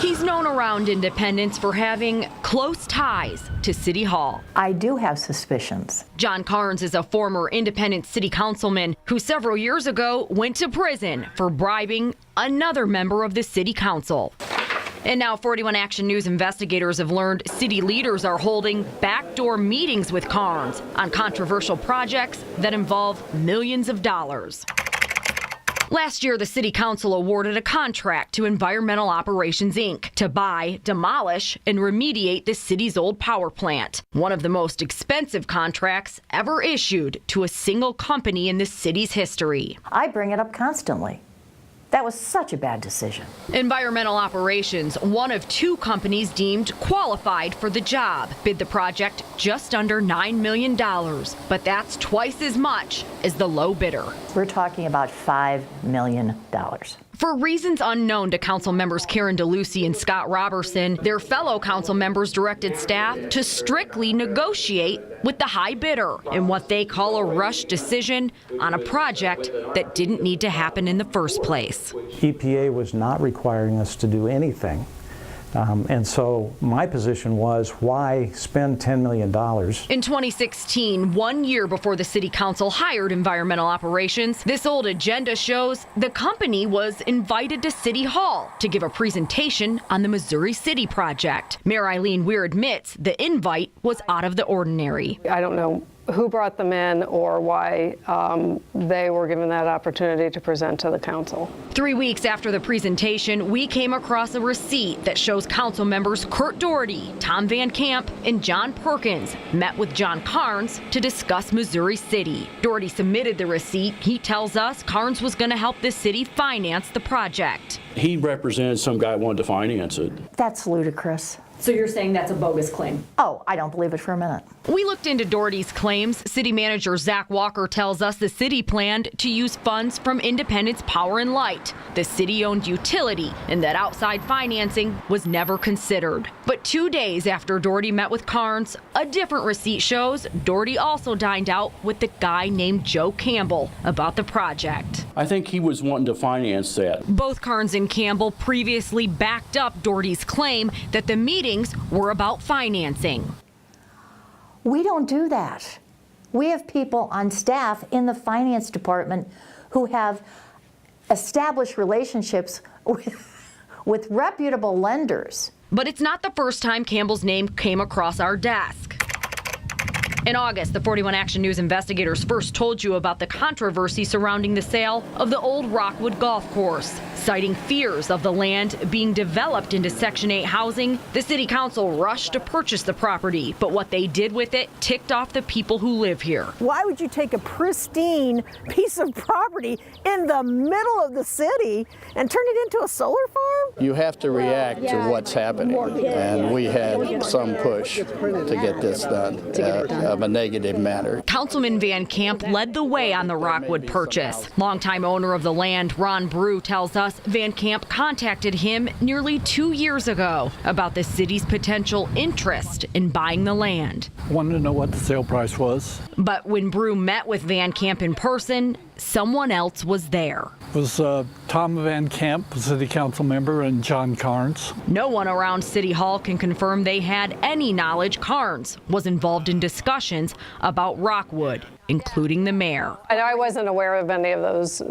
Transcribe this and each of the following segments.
He's known around Independence for having close ties to City Hall. I do have suspicions. John Carnes is a former Independence city councilman who several years ago went to prison for bribing another member of the city council. And now 41 Action News investigators have learned city leaders are holding backdoor meetings with Carnes on controversial projects that involve millions of dollars. Last year, the City Council awarded a contract to Environmental Operations, Inc. to buy, demolish, and remediate the city's old power plant, one of the most expensive contracts ever issued to a single company in the city's history. I bring it up constantly. That was such a bad decision. Environmental Operations, one of two companies deemed qualified for the job, bid the project just under $9 million, but that's twice as much as the low bidder. We're talking about $5 million. For reasons unknown to council members Karen DeLucy and Scott Robertson, their fellow council members directed staff to strictly negotiate with the high bidder in what they call a rush decision on a project that didn't need to happen in the first place. EPA was not requiring us to do anything. And so my position was, why spend $10 million? In 2016, 1 year before the city council hired Environmental Operations, this old agenda shows the company was invited to City Hall to give a presentation on the Missouri City project. Mayor Eileen Weir admits the invite was out of the ordinary. I don't know who brought them in or why they were given that opportunity to present to the council. 3 weeks after the presentation, we came across a receipt that shows council members Kurt Doherty, Tom Van Camp, and John Perkins met with John Carnes to discuss Missouri City. Doherty submitted the receipt. He tells us Carnes was going to help the city finance the project. He represented some guy who wanted to finance it. That's ludicrous. So you're saying that's a bogus claim? Oh, I don't believe it for a minute. We looked into Doherty's claims. City manager Zach Walker tells us the city planned to use funds from Independence Power and Light, the city-owned utility, and that outside financing was never considered. But 2 days after Doherty met with Carnes, a different receipt shows Doherty also dined out with the guy named Joe Campbell about the project. I think he was wanting to finance that. Both Carnes and Campbell previously backed up Doherty's claim that the meetings were about financing. We don't do that. We have people on staff in the finance department who have established relationships with reputable lenders. But it's not the first time Campbell's name came across our desk. In August, the 41 Action News investigators first told you about the controversy surrounding the sale of the old Rockwood golf course. Citing fears of the land being developed into Section 8 housing, the city council rushed to purchase the property, but what they did with it ticked off the people who live here. Why would you take a pristine piece of property in the middle of the city and turn it into a solar farm? You have to react to what's happening, and we had some push to get this done of a negative manner. Councilman Van Camp led the way on the Rockwood purchase. Longtime owner of the land, Ron Brew, tells us Van Camp contacted him nearly 2 years ago about the city's potential interest in buying the land. Wanted to know what the sale price was. But when Brew met with Van Camp in person, someone else was there. It was Tom Van Camp, a city council member, and John Carnes. No one around City Hall can confirm they had any knowledge Carnes was involved in discussions about Rockwood, including the mayor. I wasn't aware of any of those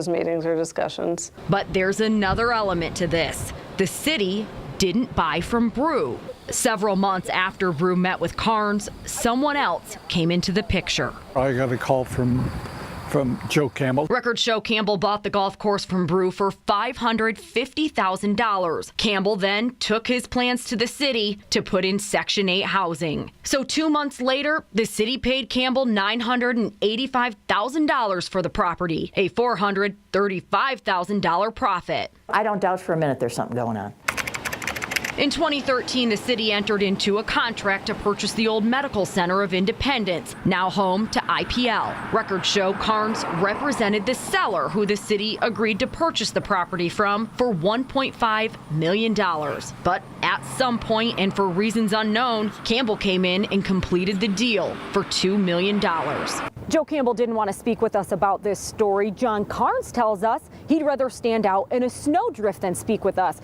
meetings or discussions. But there's another element to this. The city didn't buy from Brew. Several months after Brew met with Carnes, someone else came into the picture. I got a call from Joe Campbell. Records show Campbell bought the golf course from Brew for $550,000. Campbell then took his plans to the city to put in Section 8 housing. So 2 months later, the city paid Campbell $985,000 for the property, a $435,000 profit. I don't doubt for a minute there's something going on. In 2013, the city entered into a contract to purchase the old medical center of Independence, now home to IPL. Records show Carnes represented the seller who the city agreed to purchase the property from for $1.5 million. But at some point, and for reasons unknown, Campbell came in and completed the deal for $2 million. Joe Campbell didn't want to speak with us about this story. John Carnes tells us he'd rather stand out in a snowdrift than speak with us.